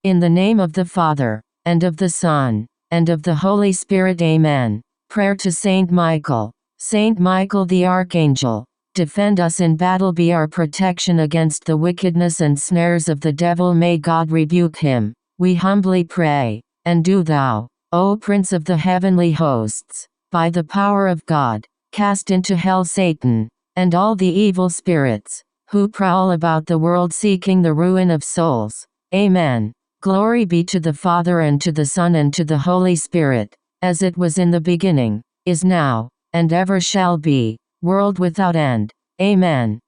In the name of the Father, and of the Son, and of the Holy Spirit. Amen. Prayer to Saint Michael. Saint Michael the Archangel, defend us in battle, be our protection against the wickedness and snares of the devil. May God rebuke him, we humbly pray. And do thou, O Prince of the heavenly hosts, by the power of God, cast into hell Satan, and all the evil spirits, who prowl about the world seeking the ruin of souls. Amen. Glory be to the Father, and to the Son, and to the Holy Spirit, as it was in the beginning, is now, and ever shall be, world without end. Amen.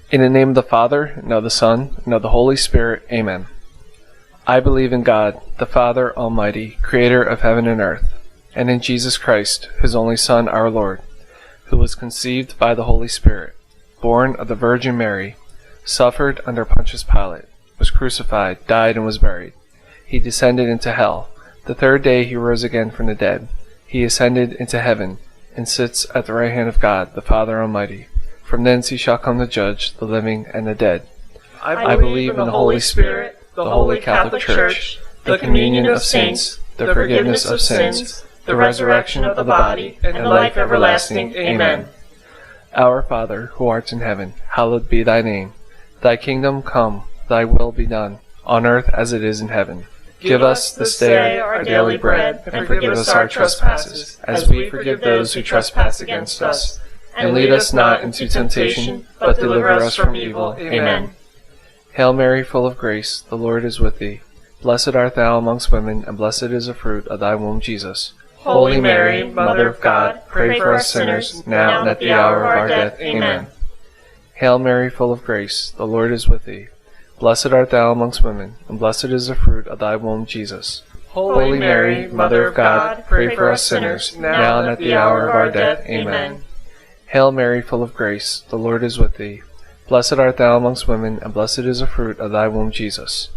In the name of the Father, and of the Son, and of the Holy Spirit. Amen. I believe in God, the Father Almighty, creator of heaven and earth, and in Jesus Christ, his only Son, our Lord, who was conceived by the Holy Spirit, born of the Virgin Mary, suffered under Pontius Pilate, was crucified, died, and was buried. He descended into hell. The third day he rose again from the dead. He ascended into heaven, and sits at the right hand of God, the Father Almighty. From thence he shall come to judge the living and the dead. I believe in the Holy Spirit, the Holy Catholic Church, the communion of saints, the forgiveness of sins, the resurrection of the body, and life everlasting. Amen. Our Father, who art in heaven, hallowed be thy name. Thy kingdom come, thy will be done, on earth as it is in heaven. Give us this day our daily bread, and forgive us our trespasses, as we forgive those who trespass against us. And lead us not into temptation, but deliver us from evil. Amen. Hail Mary, full of grace, the Lord is with thee. Blessed art thou amongst women, and blessed is the fruit of thy womb, Jesus. Holy Mary, Mother of God, pray for us sinners, now and at the hour of our death. Amen. Hail Mary, full of grace, the Lord is with thee. Blessed art thou amongst women, and blessed is the fruit of thy womb, Jesus. Holy Mary, Mother of God, pray for us sinners, now and at the hour of our death. Amen. Hail Mary, full of grace, the Lord is with thee. Blessed art thou amongst women, and blessed is the fruit of thy womb, Jesus.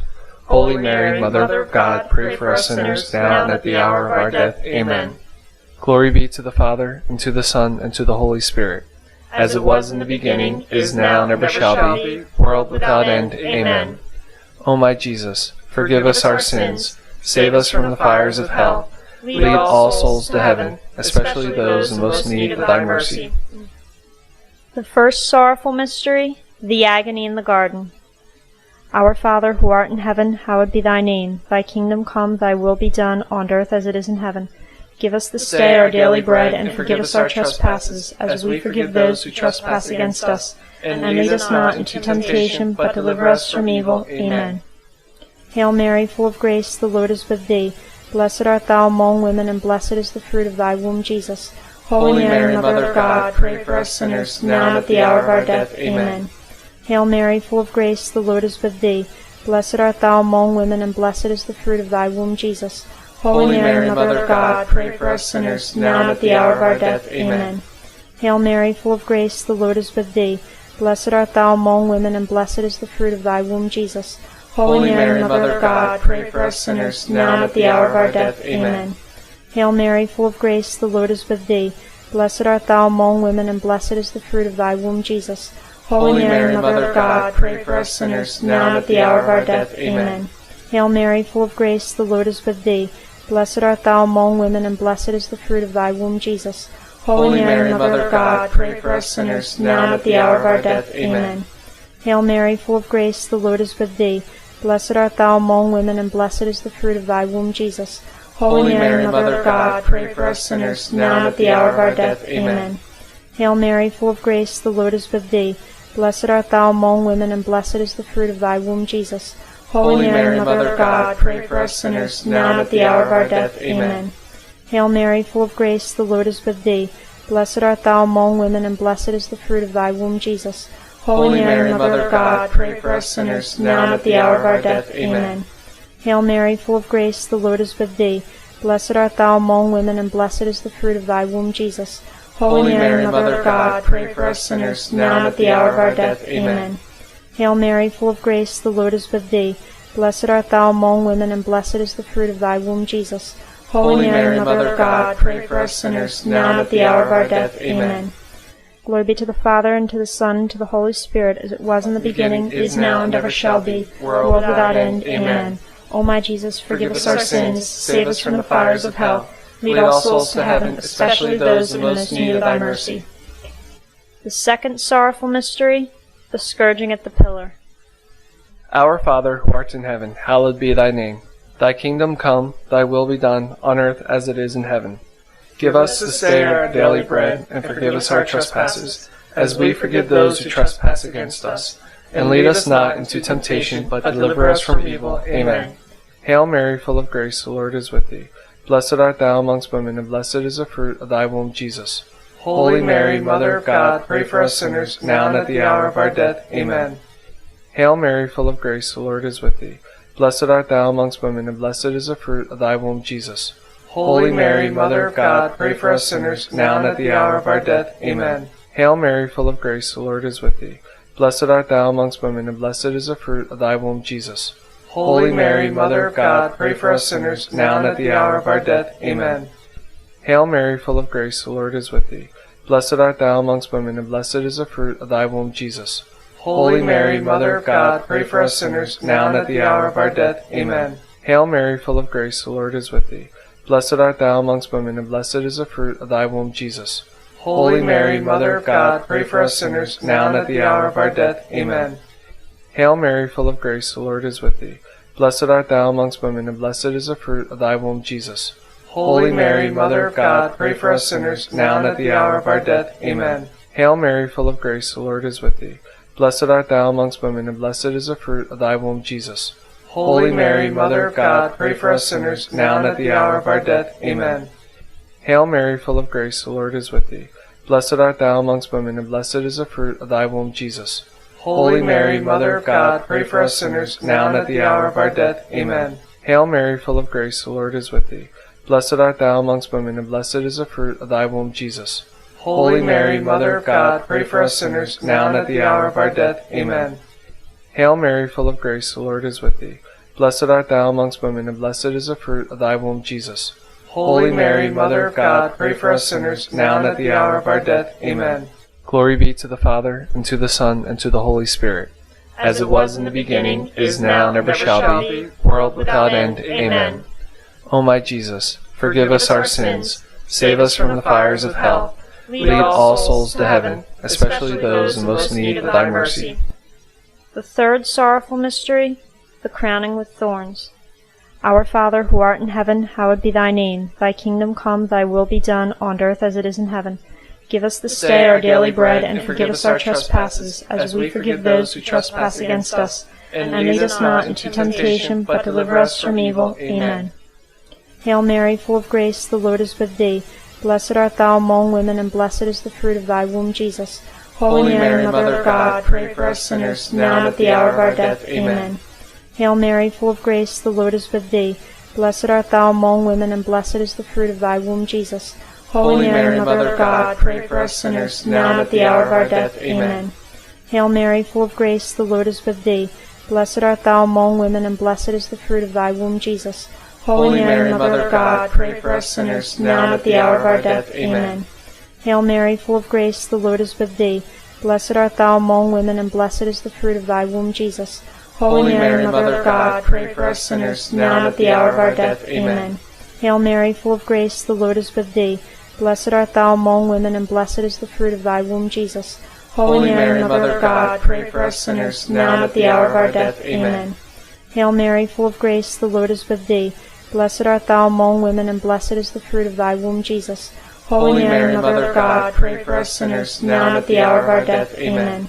Holy Mary, Mother of God, pray for us sinners, now and at the hour of our death. Amen. Glory be to the Father, and to the Son, and to the Holy Spirit, as it was in the beginning, is now, and ever shall be, world without end. Amen. O my Jesus, forgive us our sins, save us from the fires of hell, lead all souls to heaven, especially those in most need of thy mercy. The first sorrowful mystery, the agony in the garden. Our Father, who art in heaven, hallowed be thy name. Thy kingdom come, thy will be done, on earth as it is in heaven. Give us this day our daily bread, and forgive us our trespasses, as we forgive those who trespass against us. And lead us not into temptation, but deliver us from evil. Amen. Hail Mary, full of grace, the Lord is with thee. Blessed art thou among women, and blessed is the fruit of thy womb, Jesus. Holy Mary, Mother of God, pray for us sinners, now and at the hour of our death. Amen. Hail Mary, full of grace, the Lord is with thee. Blessed art thou among women, and blessed is the fruit of thy womb, Jesus. Holy Mary, Mother of God, pray for us sinners, now and at the hour of our death. Amen. Hail Mary, full of grace, the Lord is with thee. Blessed art thou among women, and blessed is the fruit of thy womb, Jesus. Holy Mary, Mother of God, pray for us sinners, now and at the hour of our death. Amen. Hail Mary, full of grace, the Lord is with thee. Blessed art thou among women, and blessed is the fruit of thy womb, Jesus. Holy Mary, Mother of God, pray for us sinners, now and at the hour of our death. Amen. Hail Mary, full of grace, the Lord is with thee. Blessed art thou among women, and blessed is the fruit of thy womb, Jesus. Holy Mary, Mother of God, pray for us sinners, now and at the hour of our death. Amen. Hail Mary, full of grace, the Lord is with thee. Blessed art thou among women, and blessed is the fruit of thy womb, Jesus. Holy Mary, Mother of God, pray for us sinners, now and at the hour of our death. Amen. Hail Mary, full of grace, the Lord is with thee. Blessed art thou among women, and blessed is the fruit of thy womb, Jesus. Holy Mary, Mother of God, pray for us sinners, now and at the hour of our death. Amen. Hail Mary, full of grace, the Lord is with thee. Blessed art thou among women, and blessed is the fruit of thy womb, Jesus. Holy Mary, Mother of God, pray for us sinners, now and at the hour of our death. Amen. Hail Mary, full of grace, the Lord is with thee. Blessed art thou among women, and blessed is the fruit of thy womb, Jesus. Holy Mary, Mother of God, pray for us sinners, now and at the hour of our death. Amen. Hail Mary, full of grace, the Lord is with thee. Blessed art thou among women, and blessed is the fruit of thy womb, Jesus. Holy Mary, Mother of God, pray for us sinners, now and at the hour of our death. Amen. Glory be to the Father, and to the Son, and to the Holy Spirit, as it was in the beginning, is now, and ever shall be, world without end. Amen. O my Jesus, forgive us our sins, save us from the fires of hell. Lead all souls to heaven, especially those in most need of thy mercy. The second sorrowful mystery, the scourging at the pillar. Our Father, who art in heaven, hallowed be thy name. Thy kingdom come, thy will be done, on earth as it is in heaven. Give us this day our daily bread, and forgive us our trespasses, as we forgive those who trespass against us. And lead us not into temptation, but deliver us from evil. Amen. Hail Mary, full of grace, the Lord is with thee. Blessed art thou amongst women, and blessed is the fruit of thy womb, Jesus. Holy Mary, Mother of God, pray for us sinners, now and at the hour of our death. Amen. Hail Mary, full of grace, the Lord is with thee. Blessed art thou amongst women, and blessed is the fruit of thy womb, Jesus. Holy Mary, Mother of God, pray for us sinners, now and at the hour of our death. Amen. Hail Mary, full of grace, the Lord is with thee. Blessed art thou amongst women, and blessed is the fruit of thy womb, Jesus. Holy Mary, Mother of God, pray for us sinners, now and at the hour of our death. Amen. Hail Mary, full of grace, the Lord is with thee. Blessed art thou amongst women, and blessed is the fruit of thy womb, Jesus. Holy Mary, Mother of God, pray for us sinners, now and at the hour of our death. Amen. Hail Mary, full of grace, the Lord is with thee. Blessed art thou amongst women, and blessed is the fruit of thy womb, Jesus. Holy Mary, Mother of God, pray for us sinners, now and at the hour of our death. Amen. Hail Mary, full of grace, the Lord is with thee. Blessed art thou amongst women, and blessed is the fruit of thy womb, Jesus. Holy Mary, Mother of God, pray for us sinners, now and at the hour of our death. Amen. Hail Mary, full of grace, the Lord is with thee. Blessed art thou amongst women, and blessed is the fruit of thy womb, Jesus. Holy Mary, Mother of God, pray for us sinners, now and at the hour of our death. Amen. Hail Mary, full of grace, the Lord is with thee. Blessed art thou amongst women, and blessed is the fruit of thy womb, Jesus. Holy Mary, Mother of God, pray for us sinners, now and at the hour of our death. Amen. Hail Mary, full of grace, the Lord is with thee. Blessed art thou amongst women, and blessed is the fruit of thy womb, Jesus. Holy Mary, Mother of God, pray for us sinners, now and at the hour of our death. Amen. Hail Mary, full of grace, the Lord is with thee. Blessed art thou amongst women, and blessed is the fruit of thy womb, Jesus. Holy Mary, Mother of God, pray for us sinners, now and at the hour of our death. Amen. Glory be to the Father, and to the Son, and to the Holy Spirit, as it was in the beginning, is now, and ever shall be, world without end. Amen. O my Jesus, forgive us our sins, save us from the fires of hell, lead all souls to heaven, especially those in most need of thy mercy. The third sorrowful mystery, the crowning with thorns. Our Father, who art in heaven, hallowed be thy name. Thy kingdom come, thy will be done, on earth as it is in heaven. Give us this day our daily bread, and forgive us our trespasses, as we forgive those who trespass against us. And lead us not into temptation, but deliver us from evil. Amen. Hail Mary, full of grace, the Lord is with thee. Blessed art thou among women, and blessed is the fruit of thy womb, Jesus. Holy Mary, Mother of God, pray for us sinners, now and at the hour of our death. Amen. Hail Mary, full of grace, the Lord is with thee. Blessed art thou among women, and blessed is the fruit of thy womb, Jesus. Holy Mary, Mother of God, pray for us sinners, now and at the hour of our death. Amen. Hail Mary, full of grace, the Lord is with thee. Blessed art thou among women, and blessed is the fruit of thy womb, Jesus. Holy Mary, Mother of God, pray for us sinners, now and at the hour of our death. Amen. Hail Mary, full of grace, the Lord is with thee. Blessed art thou among women, and blessed is the fruit of thy womb, Jesus. Holy Mary, Mother of God, pray for us sinners, now and at the hour of our death. Amen. Hail Mary, full of grace, the Lord is with thee. Blessed art thou among women, and blessed is the fruit of thy womb, Jesus. Holy Mary, Mother of God, pray for us sinners, now and at the hour of our death. Amen. Hail Mary, full of grace, the Lord is with thee. Blessed art thou among women, and blessed is the fruit of thy womb, Jesus. Holy Mary, Mother of God, pray for us sinners, now and at the hour of our death. Amen.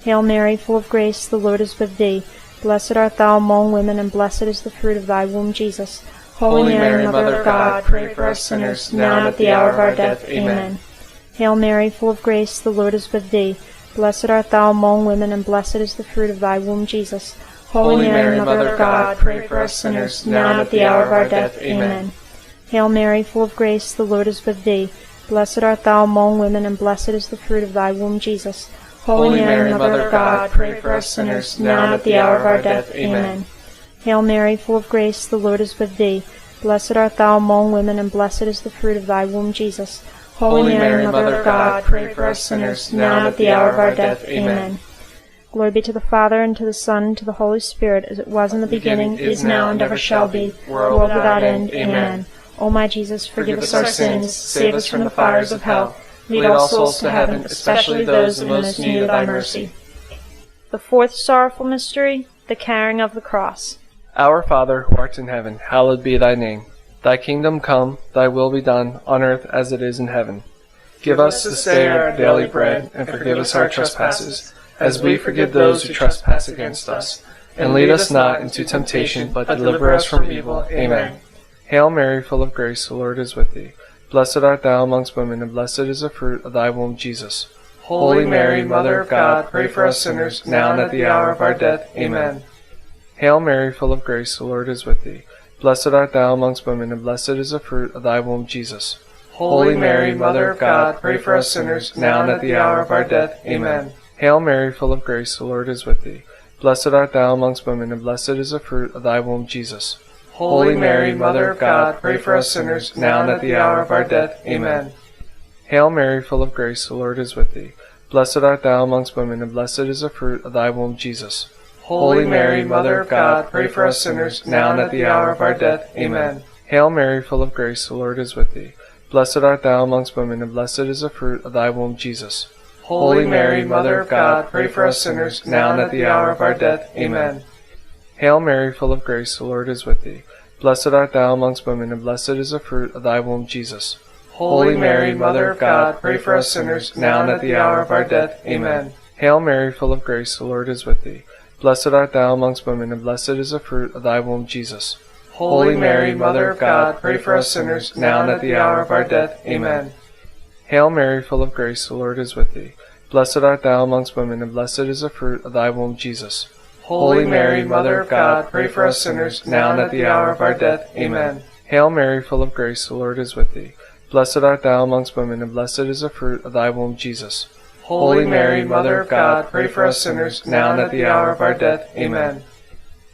Hail Mary, full of grace, the Lord is with thee. Blessed art thou among women, and blessed is the fruit of thy womb, Jesus. Holy Mary, Mother of God, pray for us sinners, now and at the hour of our death. Amen. Hail Mary, full of grace, the Lord is with thee. Blessed art thou among women, and blessed is the fruit of thy womb, Jesus. Holy Mary, Mother of God, pray for us sinners, now and at the hour of our death. Amen. Hail Mary, full of grace, the Lord is with thee. Blessed art thou among women, and blessed is the fruit of thy womb, Jesus. Holy Mary, Mother of God, pray for us sinners, now and at the hour of our death. Amen. Hail Mary, full of grace, the Lord is with thee. Blessed art thou among women, and blessed is the fruit of thy womb, Jesus. Holy Mary, Mother of God, pray for us sinners, now and at the hour of our death. Amen. Glory be to the Father, and to the Son, and to the Holy Spirit, as it was in the beginning, is now, and ever shall be, world without end. Amen. O my Jesus, forgive us our sins, save us from the fires of hell, lead all souls to heaven, especially those in most need of thy mercy. The fourth sorrowful mystery, the carrying of the cross. Our Father, who art in heaven, hallowed be thy name. Thy kingdom come, thy will be done, on earth as it is in heaven. Give us this day our daily bread, and forgive us our trespasses, as we forgive those who trespass against us. And lead us not into temptation, but deliver us from evil. Amen. Hail Mary, full of grace, the Lord is with thee. Blessed art thou amongst women, and blessed is the fruit of thy womb, Jesus. Holy Mary, Mother of God, pray for us sinners, now and at the hour of our death. Amen. Hail Mary, full of grace, the Lord is with thee. Blessed art thou amongst women, and blessed is the fruit of thy womb, Jesus. Holy Mary, Mother of God, pray for us sinners, now and at the hour of our death. Amen. Hail Mary, full of grace, the Lord is with thee. Blessed art thou amongst women, and blessed is the fruit of thy womb, Jesus. Holy Mary, Mother of God, pray for us sinners, now and at the hour of our death. Amen. Hail Mary, full of grace, the Lord is with thee. Blessed art thou amongst women, and blessed is the fruit of thy womb, Jesus. Holy Mary, Mother of God, pray for us sinners, now and at the hour of our death. Amen. Hail Mary, full of grace, the Lord is with thee. Blessed art thou amongst women, and blessed is the fruit of thy womb, Jesus. Holy Mary, Mother of God, pray for us sinners, now and at the hour of our death. Amen. Hail Mary, full of grace, the Lord is with thee. Blessed art thou amongst women, and blessed is the fruit of thy womb, Jesus. Holy Mary, Mother of God, pray for us sinners, now and at the hour of our death. Amen. Hail Mary, full of grace, the Lord is with thee. Blessed art thou amongst women, and blessed is the fruit of thy womb, Jesus. Holy Mary, Mother of God, pray for us sinners, now and at the hour of our death. Amen. Hail Mary, full of grace, the Lord is with thee. Blessed art thou amongst women, and blessed is the fruit of thy womb, Jesus. Holy Mary, Mother of God, pray for us sinners, now and at the hour of our death. Amen. Hail Mary, full of grace, the Lord is with thee. Blessed art thou amongst women, and blessed is the fruit of thy womb, Jesus. Holy Mary, Mother of God, pray for us sinners, now and at the hour of our death. Amen.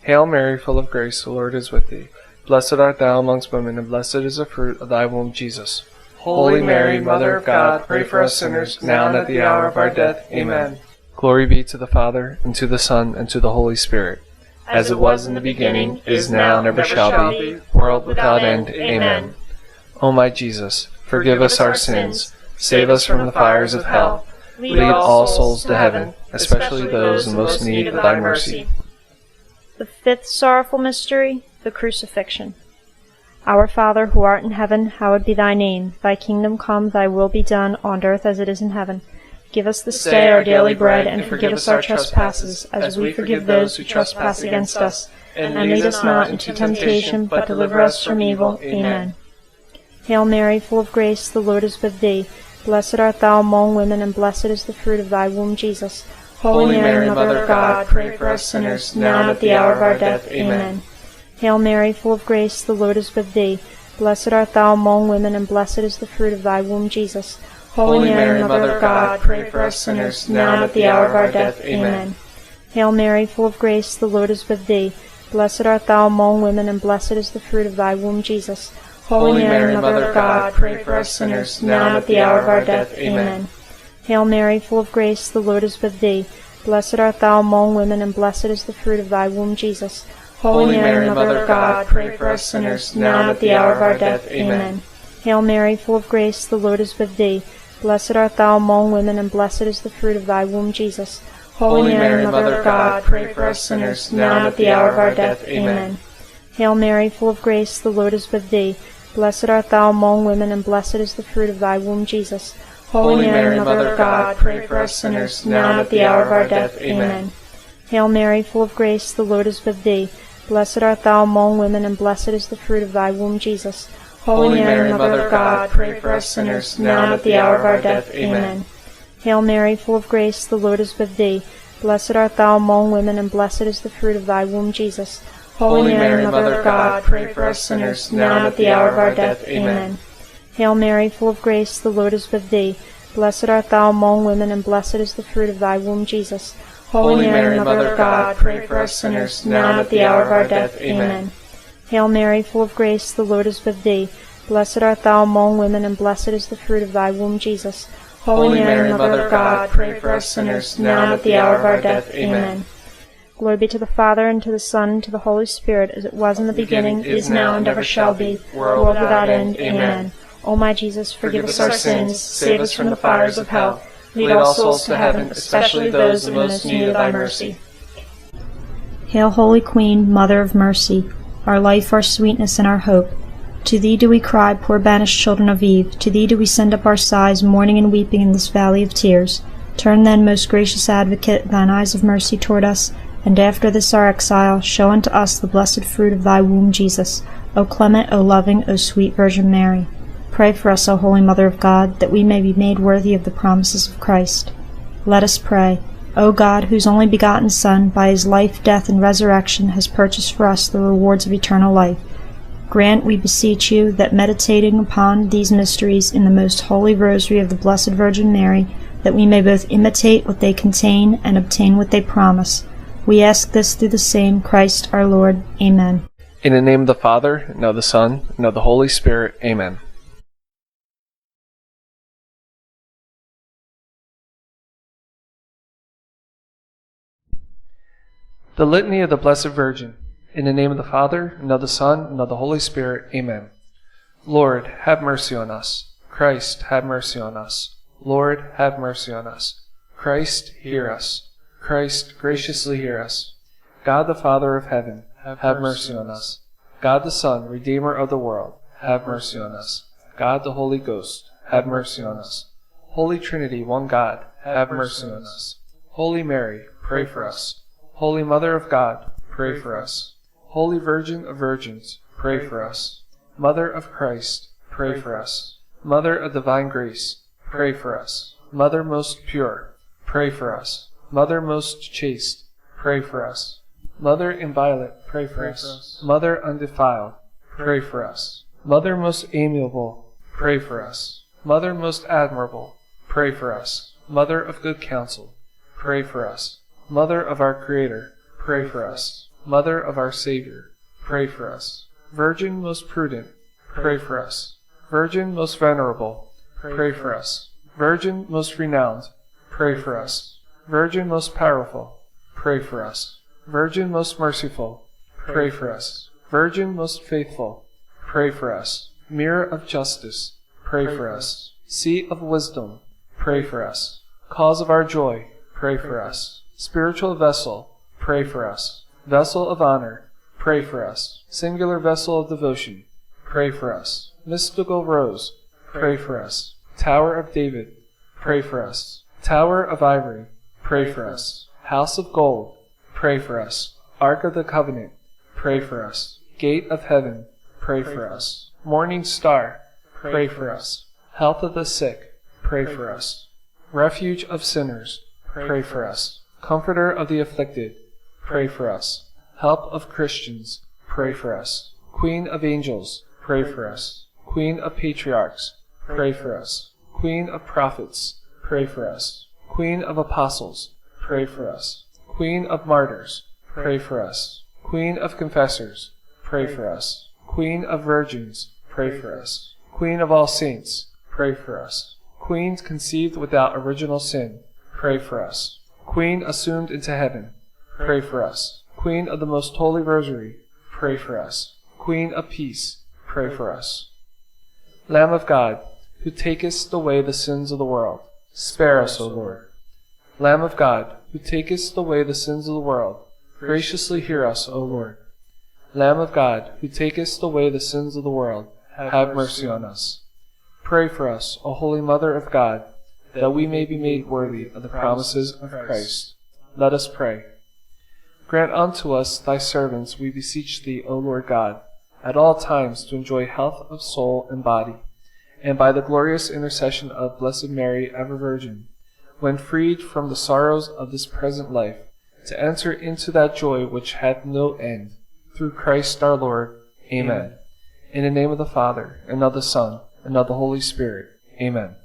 Hail Mary, full of grace, the Lord is with thee. Blessed art thou amongst women, and blessed is the fruit of thy womb, Jesus. Holy Mary, Mother of God, pray for us sinners, now and at the hour of our death. Amen. Glory be to the Father, and to the Son, and to the Holy Spirit, as it was in the beginning, is now, and ever shall be, world without end. Amen. O my Jesus, forgive us our sins, save us from the fires of hell, lead all souls to heaven, especially those in most need of thy mercy. The fifth sorrowful mystery, the crucifixion. Our Father, who art in heaven, hallowed be thy name. Thy kingdom come, thy will be done, on earth as it is in heaven. Give us this day our daily bread, and forgive us our trespasses, as we forgive those who trespass against us. And lead us not into temptation, but deliver us from evil. Amen. Hail Mary, full of grace, the Lord is with thee. Blessed art thou among women, and blessed is the fruit of thy womb, Jesus. Holy Mary, Mother of God, pray for us sinners, now and at the hour of our death. Amen. Hail Mary, full of grace, the Lord is with thee. Blessed art thou among women, and blessed is the fruit of thy womb, Jesus. Holy Mary, Mother of God, pray for us sinners, now and at the hour of our death. Amen. Hail Mary, full of grace, the Lord is with thee. Blessed art thou among women, and blessed is the fruit of thy womb, Jesus. Holy Mary, Mother of God, pray for us sinners, now and at the hour of our death. Amen. Hail Mary, full of grace, the Lord is with thee. Blessed art thou among women, and blessed is the fruit of thy womb, Jesus. Holy Mary, Mother of God, pray for us sinners, now and at the hour of our death. Amen. Hail Mary, full of grace, the Lord is with thee. Blessed art thou among women, and blessed is the fruit of thy womb, Jesus. Holy Mary, Mother of God, pray for us sinners, now and at the hour of our death. Amen. Hail Mary, full of grace, the Lord is with thee. Blessed art thou among women, and blessed is the fruit of thy womb, Jesus. Holy Mary, Mother of God, pray for us sinners, now and at the hour of our death. Amen. Hail Mary, full of grace, the Lord is with thee. Blessed art thou among women, and blessed is the fruit of thy womb, Jesus. Holy Mary, Mother of God, pray for us sinners, now and at the hour of our death. Amen. Hail Mary, full of grace, the Lord is with thee. Blessed art thou among women, and blessed is the fruit of thy womb, Jesus. Holy Mary, Mother of God, pray for us sinners, now and at the hour of our death. Amen. Hail Mary, full of grace, the Lord is with thee. Blessed art thou among women, and blessed is the fruit of thy womb, Jesus. Holy Mary, Mother of God, pray for us sinners, now and at the hour of our death. Amen. Hail Mary, full of grace, the Lord is with thee. Blessed art thou among women, and blessed is the fruit of thy womb, Jesus. Holy Mary, Mother of God, pray for us sinners, now and at the hour of our death. Amen. Glory be to the Father, and to the Son, and to the Holy Spirit, as it was in the beginning, is now, and ever shall be, world without end. Amen. O my Jesus, forgive us our sins, save us from the fires of hell. Lead all souls to heaven, especially those in most need of thy mercy. Hail, Holy Queen, Mother of Mercy, our life, our sweetness, and our hope. To thee do we cry, poor banished children of Eve. To thee do we send up our sighs, mourning and weeping in this valley of tears. Turn then, most gracious Advocate, thine eyes of mercy toward us, and after this our exile, show unto us the blessed fruit of thy womb, Jesus. O clement, O loving, O sweet Virgin Mary. Pray for us, O Holy Mother of God, that we may be made worthy of the promises of Christ. Let us pray. O God, whose only begotten Son, by his life, death, and resurrection, has purchased for us the rewards of eternal life, grant, we beseech you, that meditating upon these mysteries in the most holy rosary of the Blessed Virgin Mary, that we may both imitate what they contain and obtain what they promise. We ask this through the same Christ our Lord. Amen. In the name of the Father, and of the Son, and of the Holy Spirit. Amen. The Litany of the Blessed Virgin. In the name of the Father, and of the Son, and of the Holy Spirit. Amen. Lord, have mercy on us. Christ, have mercy on us. Lord, have mercy on us. Christ, hear us. Christ, graciously hear us. God the Father of heaven, have mercy on us. God the Son, Redeemer of the world, have mercy on us. God the Holy Ghost, have mercy on us. Holy Trinity, one God, have mercy on us. Holy Mary, pray for us. Holy Mother of God, pray for us. Holy Virgin of Virgins, pray for us. Mother of Christ, pray for us. Mother of divine grace, pray for us. Mother most pure, pray for us. Mother most chaste, pray for us. Mother inviolate, pray for us. Mother undefiled, pray for us. Mother most amiable, pray for us. Mother most admirable, pray for us. Mother of good counsel, pray for us. Mother of our Creator, pray for us. Mother of our Savior, pray for us. Virgin most prudent, pray for us. Virgin most venerable, pray for us. Virgin most renowned, pray for us. Virgin most powerful, pray for us. Virgin most merciful, pray for us. Virgin most faithful, pray for us. Mirror of justice, pray for us. Seat of wisdom, pray for us. Cause of our joy, pray for us. Spiritual vessel, pray for us. Vessel of honor, pray for us. Singular vessel of devotion, pray for us. Mystical rose, pray for us. Tower of David, pray for us. Tower of ivory, pray for us. House of gold, pray for us. Ark of the covenant, pray for us. Gate of heaven, pray for us. Morning star, pray for us. Health of the sick, pray for us. Refuge of sinners, pray for us. Comforter of the afflicted, pray for us. Help of Christians, pray for us. Queen of angels, pray for us. Queen of patriarchs, pray for us. Queen of prophets, pray for us. Queen of apostles, pray for us. Queen of martyrs, pray for us. Queen of confessors, pray for us. Queen of virgins, pray for us. Queen of all saints, pray for us. Queen conceived without original sin, pray for us. Queen assumed into heaven, pray for us. Queen of the most holy rosary, pray for us. Queen of peace, pray for us. Lamb of God, who takest away the sins of the world, spare us, O Lord. Lamb of God, who takest away the sins of the world, graciously hear us, O Lord. Lamb of God, who takest away the sins of the world, have mercy on us. Pray for us, O Holy Mother of God, that we may be made worthy of the promises of Christ. Let us pray. Grant unto us, thy servants, we beseech thee, O Lord God, at all times to enjoy health of soul and body, and by the glorious intercession of Blessed Mary, ever Virgin, when freed from the sorrows of this present life, to enter into that joy which hath no end, through Christ our Lord. Amen. In the name of the Father, and of the Son, and of the Holy Spirit. Amen.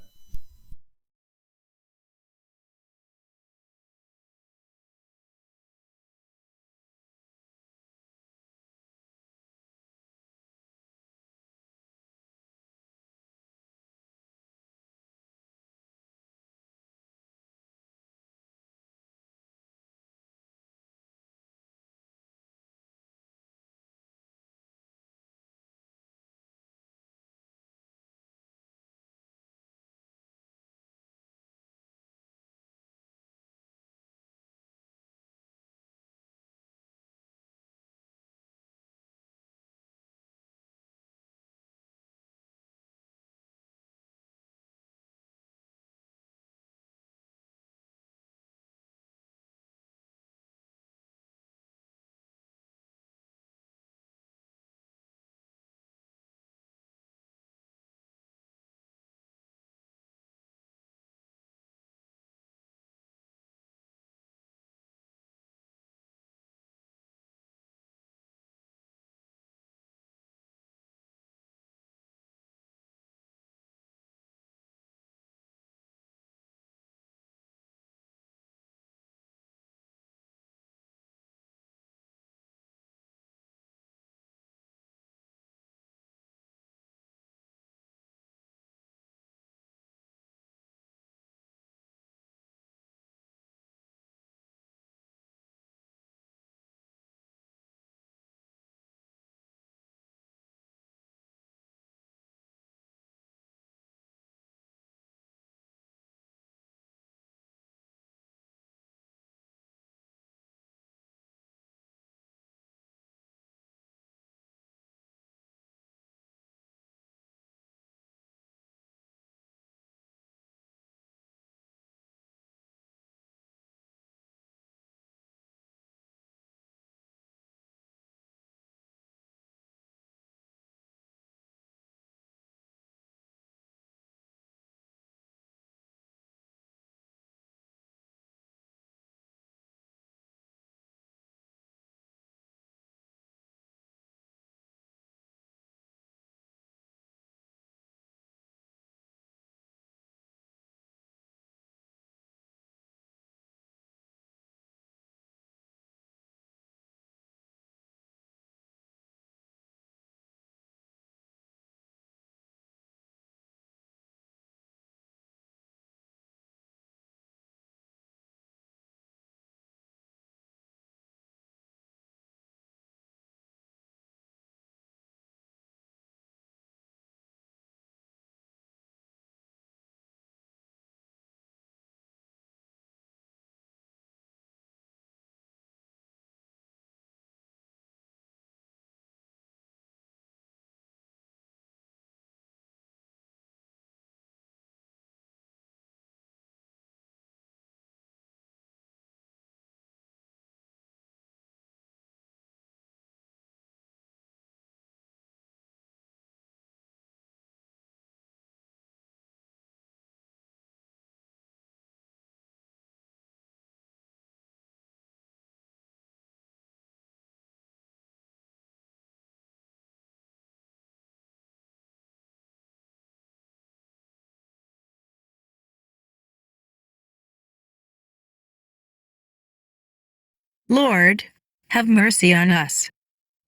Lord, have mercy on us.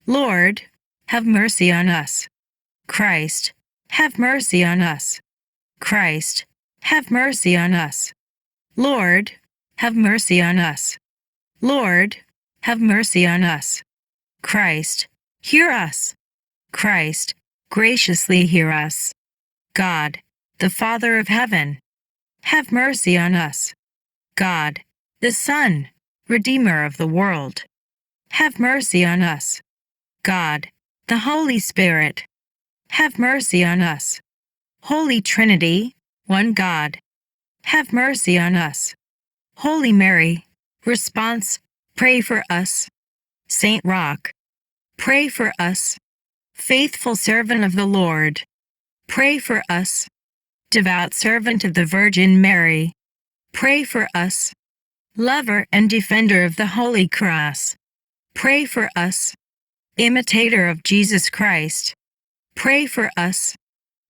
Lord, have mercy on us. Christ, have mercy on us. Christ, have mercy on us. Lord, have mercy on us. Lord, have mercy on us. Christ, hear us. Christ, graciously hear us. God, the Father of heaven, have mercy on us. God, the Son, Redeemer of the world, have mercy on us. God, the Holy Spirit, have mercy on us. Holy Trinity, one God, have mercy on us. Holy Mary, response, pray for us. Saint Roch, pray for us. Faithful servant of the Lord, pray for us. Devout servant of the Virgin Mary, pray for us. Lover and defender of the Holy Cross, pray for us. Imitator of Jesus Christ, pray for us.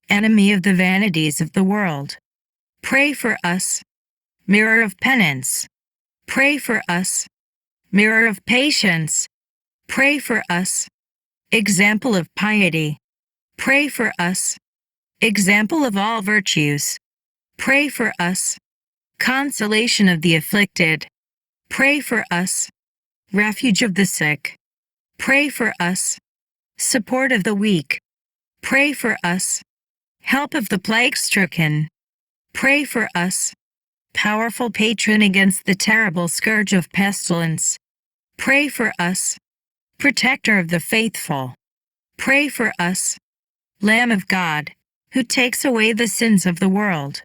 Enemy of the vanities of the world, pray for us. Mirror of penance, pray for us. Mirror of patience, pray for us. Example of piety, pray for us. Example of all virtues, pray for us. Consolation of the afflicted, pray for us. Refuge of the sick, pray for us. Support of the weak, pray for us. Help of the plague-stricken, pray for us. Powerful patron against the terrible scourge of pestilence, pray for us. Protector of the faithful, pray for us. Lamb of God, who takes away the sins of the world,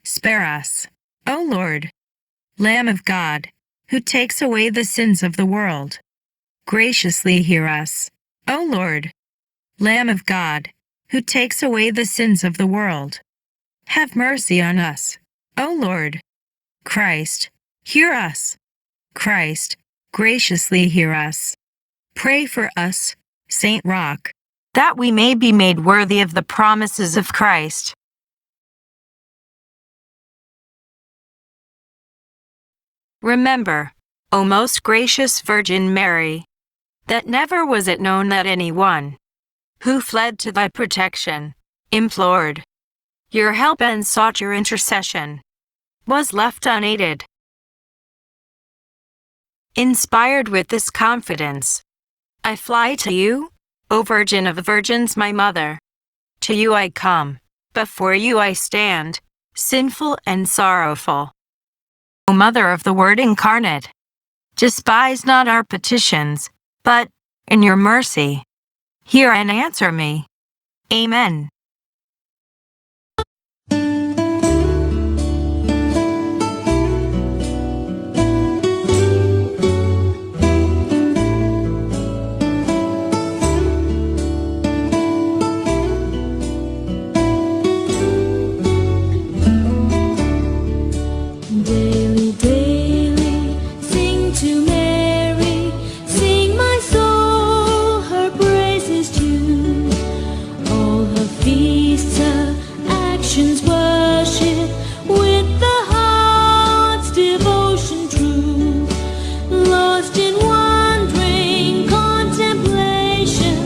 spare us, O Lord. Lamb of God, who takes away the sins of the world, graciously hear us, O Lord. Lamb of God, who takes away the sins of the world, have mercy on us, O Lord. Christ, hear us. Christ, graciously hear us. Pray for us, Saint Roch, that we may be made worthy of the promises of Christ. Remember, O most gracious Virgin Mary, that never was it known that anyone who fled to thy protection, implored your help and sought your intercession, was left unaided. Inspired with this confidence, I fly to you, O Virgin of Virgins, my Mother. To you I come, before you I stand, sinful and sorrowful. O Mother of the Word incarnate, despise not our petitions, but, in your mercy, hear and answer me. Amen. Daily, daily, sing to Mary, sing my soul, her praises due. All her feasts, her actions worship, with the heart's devotion true. Lost in wandering contemplation,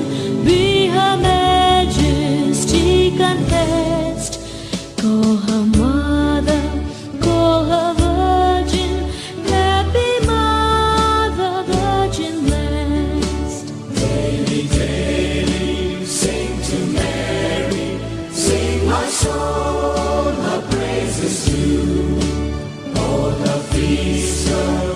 be her majesty confessed. Call her mother, call her virgin, happy mother, virgin blessed. Daily, daily, sing to Mary, sing my soul, her praises due. All her feasts, her